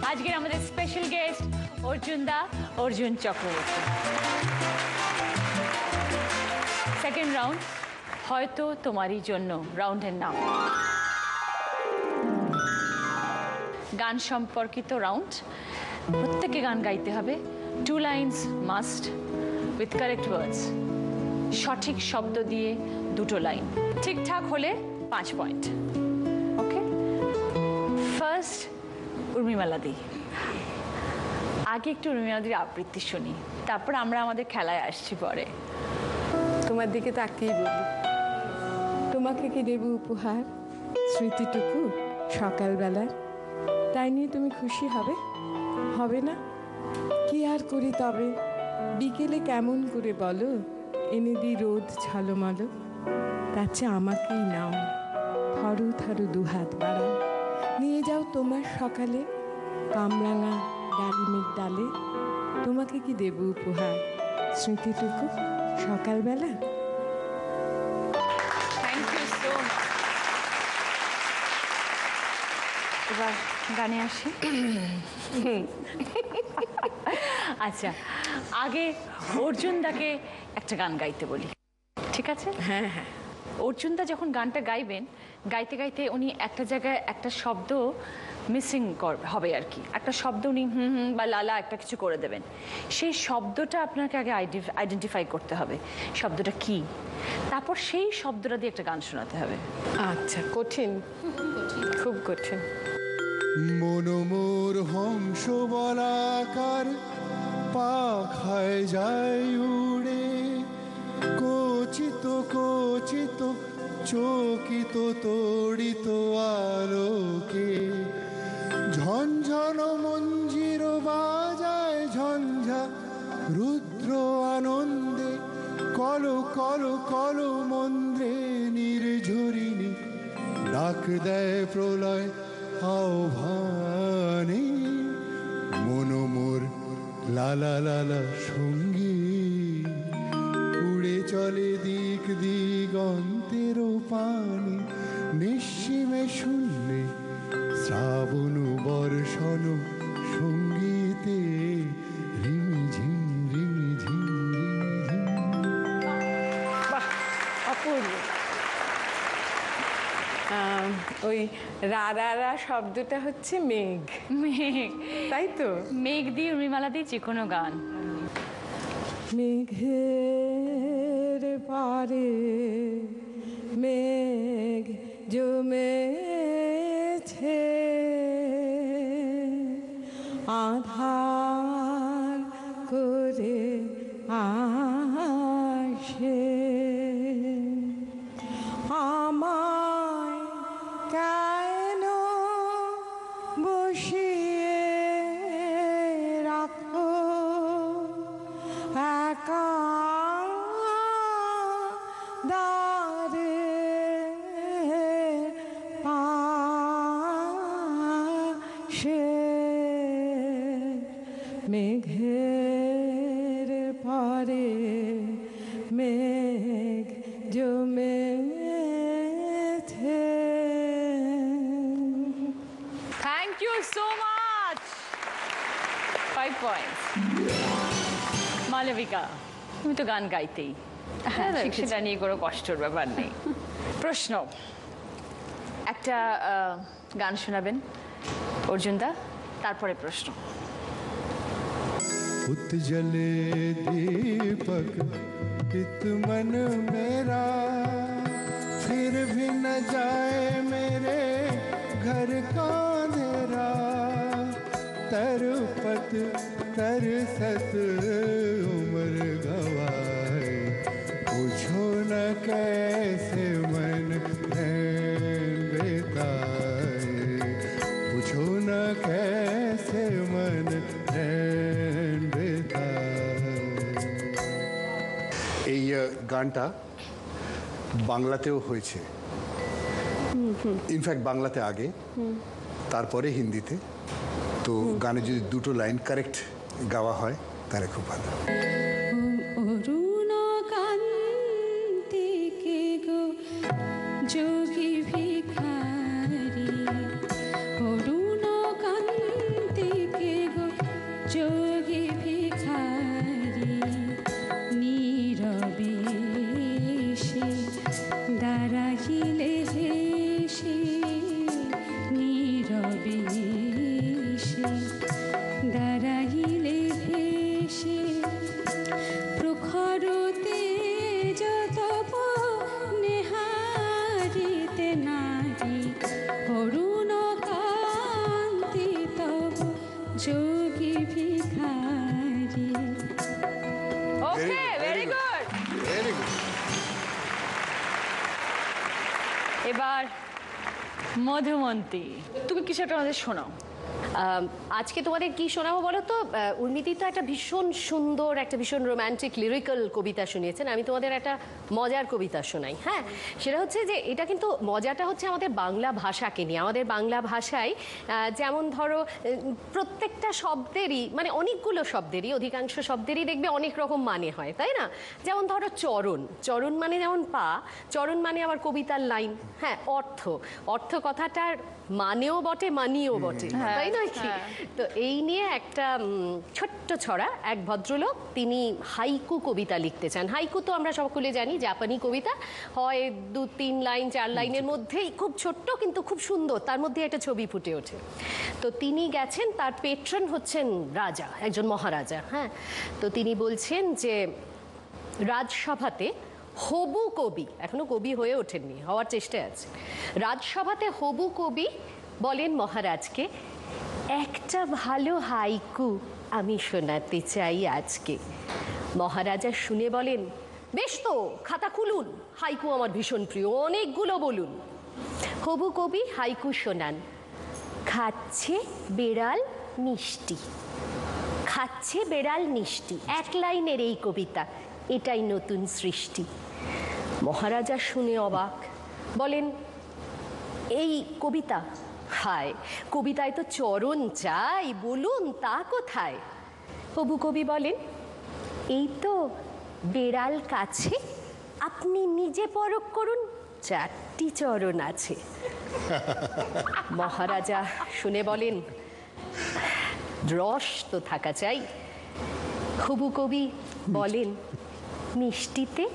আজকের আমাদের special guest Arjun Chakraborty. Second round হয়তো তোমারই জন্য রাউন্ডের নাম গান সম্পর্কিত রাউন্ড। প্রত্যেকে গান গাইতে হবে, 2 lines must with correct words. সঠিক শব্দ দিয়ে 2 লাইন, ঠিকঠাক হলে 5 পয়েন্ট। ওকে, ফার্স্ট উর্মিমালাদি। আগে একটু উর্মিমালাদির আবৃত্তি শুনি, তারপর আমরা আমাদের খেলায় আসছি পরে। তোমার দিকে তাকিয়ে বলি, তোমাকে কি দেব উপহার, স্মৃতিটুকু সকালবেলার, তাই নিয়ে তুমি খুশি হবে? হবে না? কি আর করি তবে, বিকেলে কেমন করে বলো, এনে দিই রোদ ঝলমলো। তার চেয়ে আমাকেই নাও, থরু থরু 2 হাত বাড়াও, নিয়ে যাও তোমার সকালে কামরাঙা ডালিমের ডালে। তোমাকে কি দেব উপহার, স্মৃতিটুকু সকালবেলা। Thank you so much. এবার গানে আসি। আচ্ছা, আগে অর্জুনদাকে একটা গান গাইতে বলি, ঠিক আছে? হ্যাঁ হ্যাঁ। অর্জুনদা যখন গানটা গাইবেন, গাইতে গাইতে উনি একটা জায়গায় একটা শব্দ মিসিং হবে আর কি, একটা শব্দ উনি হুম হুম বা লালা একটা কিছু করে দেবেন। সেই শব্দটা আপনাকে আগে আইডেন্টিফাই করতে হবে শব্দটা কি, তারপর সেই শব্দটা দিয়ে একটা গান শোনাতে হবে। আচ্ছা, কঠিন, খুব কঠিন। মনোমোর হংস বলাকার পাখায় যায় উড়ে, কচিত কচিত চকিত তড়িত আলোকে, ঝনঝন মঞ্জির বাজায় ঝঞ্ঝা রুদ্র আনন্দে, কল কল কল মন্দ্রে নির্ঝরিণী ডাক দেয় প্রলয় আহ্বানে। মনোমোর লালা লালা সঙ্গী উড়ে চলে দিক দিগন্তের পানে, নিঃসীমে শূন্যে শ্রাবণ বর্ষণ সঙ্গীতে রিমিঝিম রিমিঝিম রিমিঝিম। অপূর্ব। ওই রা রা রা শব্দটা হচ্ছে মেঘ, মেঘ, তাই তো? মেঘ দিয়ে উর্মিমালা দিয়ে যে কোনো গান। মেঘের পারে মেঘ জমেছে, আধার করে আসে, আমায় কেন বসিয়ে রাখো একা দারে পাশে, মেঘের পরে মেঘ জমেছে। Thank you so much, 5 points. Malabika, তুমি তো গান গাইতেই, হ্যাঁ, সেটা নিয়ে কোনো কষ্টের ব্যাপার নেই। প্রশ্ন, একটা গান শোনাবেন অর্জুনদা, তারপরে প্রশ্ন। उतजले दीपक चित मन मेरा, फिर भी न जाए मेरे घर का अंधेरा, तरपत तरसत उम्र गवाए, पूछो न कैसे मन बेताए, पूछो न कैसे मन এই গানটা বাংলাতেও হয়েছে, ইনফ্যাক্ট বাংলাতে আগে, তারপরে হিন্দিতে। তো গানে যদি 2 লাইন কারেক্ট গাওয়া হয় তাহলে খুব ভালো। অরুণকান্তি কে গো যোগী ভিখারি, অরুণ কান্তি তব যোগী ভিখারি। ওকে, ভেরি গুড। Very good. এবার মধুমন্তী, তুমি কিছু একটা আমাদের শোনাও। আজকে তোমাদের কি শোনাবো বলো তো? উর্মিতি তো একটা ভীষণ সুন্দর, একটা ভীষণ রোম্যান্টিক লিরিক্যাল কবিতা শুনিয়েছেন। আমি তোমাদের একটা মজার কবিতা শোনাই। হ্যাঁ, সেটা হচ্ছে যে এটা কিন্তু মজাটা হচ্ছে আমাদের বাংলা ভাষাকে নিয়ে। আমাদের বাংলা ভাষায় যেমন ধরো প্রত্যেকটা শব্দেরই, মানে অনেকগুলো শব্দেরই, অধিকাংশ শব্দেরই দেখবে অনেক রকম মানে হয়, তাই না? যেমন ধরো চরণ, চরণ মানে যেমন পা, চরণ মানে আবার কবিতার লাইন। হ্যাঁ, অর্থ, অর্থ কথাটার মানেও বটে, মানিও বটে, তাই নয় কি? তো এই নিয়ে একটা ছোট্ট ছড়া, এক ভদ্রলোক তিনি হাইকু কবিতা লিখতে চান। হাইকু তো আমরা সকলে জানি জাপানি কবিতা, হয় 2-3 লাইন 4 লাইনের মধ্যেই, খুব ছোট্ট কিন্তু খুব সুন্দর, তার মধ্যে একটা ছবি ফুটে ওঠে। তো তিনি গেছেন, তার পেট্রন হচ্ছেন রাজা, একজন মহারাজা। হ্যাঁ, তো তিনি বলছেন যে রাজসভাতে হবু কবি, এখনো কবি হয়ে ওঠেননি, হওয়ার চেষ্টায় আছে, রাজসভাতে হবু কবি বলেন মহারাজকে, একটা ভালো হাইকু আমি শোনাতে চাই আজকে। মহারাজা শুনে বলেন, বেশ তো, খাতা খুলুন, হাইকু আমার ভীষণ প্রিয়, অনেকগুলো বলুন। হবু কবি হাইকু শোনান। খাচ্ছে বেড়াল মিষ্টি, খাচ্ছে বেড়াল মিষ্টি, এক লাইনের এই কবিতা, এটাই নতুন সৃষ্টি। মহারাজা শুনে অবাক, বলেন, এই কবিতা? হায়, কবিতায় তো চরণ চাই, বলুন তা কোথায়? হবু কবি বলেন, এই তো বেড়াল কাছে, আপনি নিজে পরখ করুন, 4টি চরণ আছে। মহারাজা শুনে বলেন, রস তো থাকা চাই। হবু কবি বলেন, মিষ্টিতে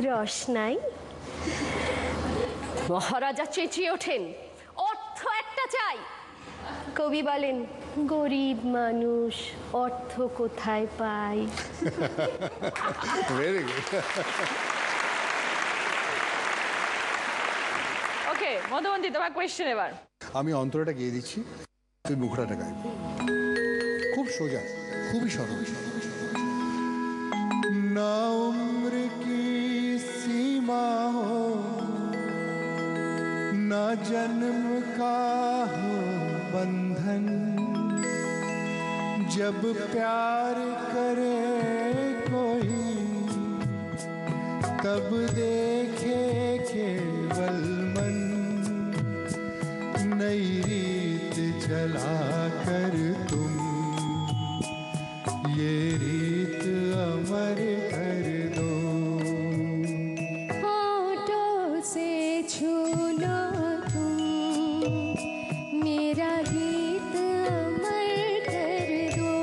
রস নাই। মহারাজা চেঁচিয়ে ওঠেন, অর্থ একটা চাই। কবি বলেন, গরিব মানুষ অর্থ কোথায় পায়? Very good. ওকে মধুমন্তী, তোমার কোয়েশ্চেন এবার। আমি অন্তরাটা গিয়ে দিচ্ছি, তুই মুখড়াটা গাইবি। খুব সোজা, খুবই সরল। না উম্র কি সীমা হো, না জন্ম কা হো বন্ধন, जब प्यार करे कोई तब देखे केवल मन, नई रीत चला कर तुम ये रीत अमर कर दो। होठों से छू लो तुम मेरा गीत अमर कर दो,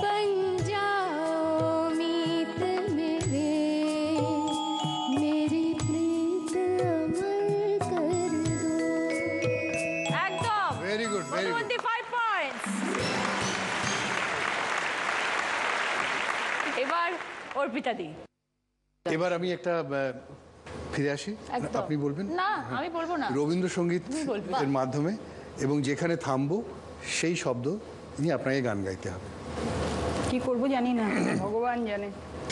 बन जाओ मीत मेरे, मेरी प्रीत अमर कर दो। একদম very good, very good. Madhumanti 5 points. এবার অর্পিতা দি। এবার আমি একটা ফিরে আসি, একদম। আপনি বলবেন। না, আমি বলবো না। রবীন্দ্রসঙ্গীত এর মাধ্যমে, এবং যেখানে থামবো সেই শব্দ নিয়ে আপনাকে গান গাইতে হবে। কি করব জানি না, ভগবান জানে।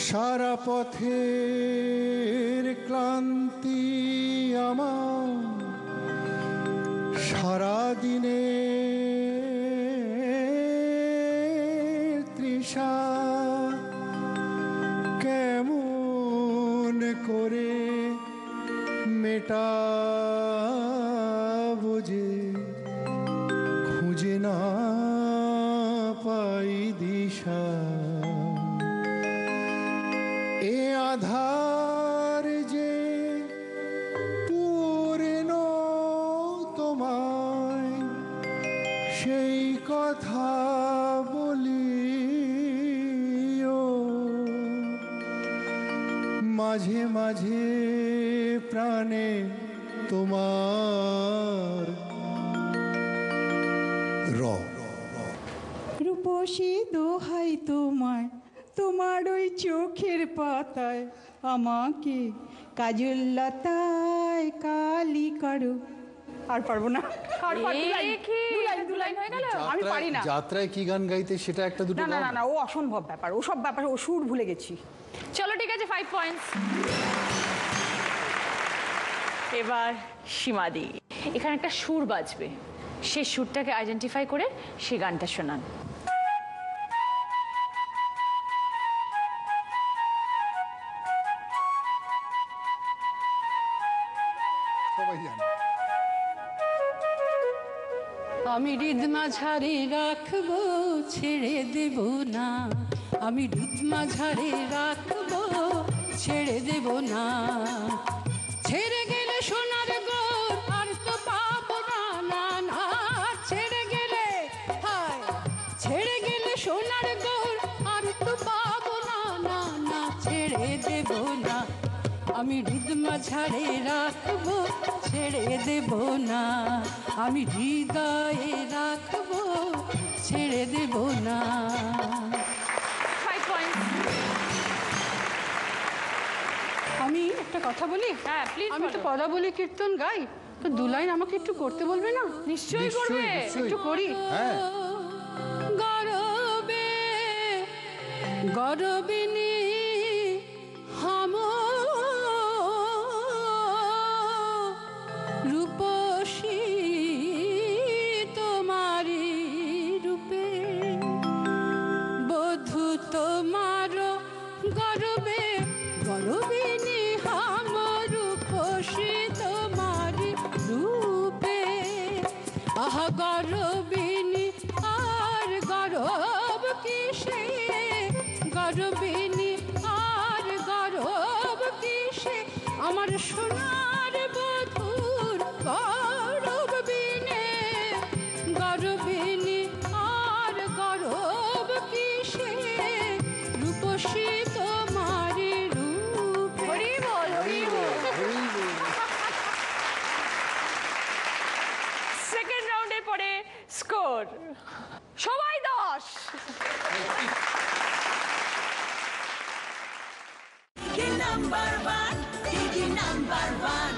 সারা পথের ক্লান্তি আমার, সারা দিনে তৃষা, কেমন করে মেটাবো যে খুঁজে না পাই দিশা। এ আধার যে পূর্ণ তোমায়, সেই কথা বলিও, মাঝে মাঝে প্রাণে তোমার র। রূপসী দোহাই তোমায়, তোমার ওই চোখের পাতায় আমাকে কাজল লতায় কালি করো। আর পারবো না, আর পারবো না। দু লাইন হয়ে গেল। আমি পারি না। যাত্রায় কি গান গাইতে সেটা একটা দুটো না না গাও। না না, ও অসম্ভব ব্যাপার, ও সব ব্যাপার, ও সুর ভুলে গেছি। চলো ঠিক আছে, 5 পয়েন্টস। এবার সীমাদি, এখানে একটা সুর বাজবে, সেই সুরটাকে আইডেন্টিফাই করে সেই গানটা শোনান। সবাই জানে। আমি হৃদ মাঝারে রাখবো, ছেড়ে দেব না। আমি হৃদ মাঝারে রাখবো, ছেড়ে দেব না। ছেড়ে গেলে সোনার গোর আর তো পাবো না, না না। ছেড়ে গেলে, হায়, ছেড়ে গেলে সোনার গোর আর তো পাবো না, না না। ছেড়ে দেব না, আমি হৃদ মাঝারে রাখবো, ছেড়ে দেব না। আমি হৃদয়ে রাখবো, ছেড়ে দেব না। 5 পয়েন্টস। আমি একটা কথা বলি, হ্যাঁ, please আমি তো বলো। পদাবলী কীর্তন গাই, তো 2 লাইন আমাকে একটু করতে বলবে না? নিশ্চয়ই করবে। নিশ্চয়ই। একটু করি। হ্যাঁ। গরবে গরবিনী হাম রূপসী তোমারি রূপে, বধূ তোমার গরবে গরবিনী হাম রূপসী তোমারি রূপে। আহা গরবিনী আর গরব কিসে, গরবিনী আর গরব কিসে, আমার সোনার বধূর গরব বিনে। গরবিনী আর গরব কিসে, রূপসী তোমারি রূপে। হরি বল, হরি বল। সেকেন্ড রাউন্ডের পরে স্কোর সবাই 10। Number one, Didi number one.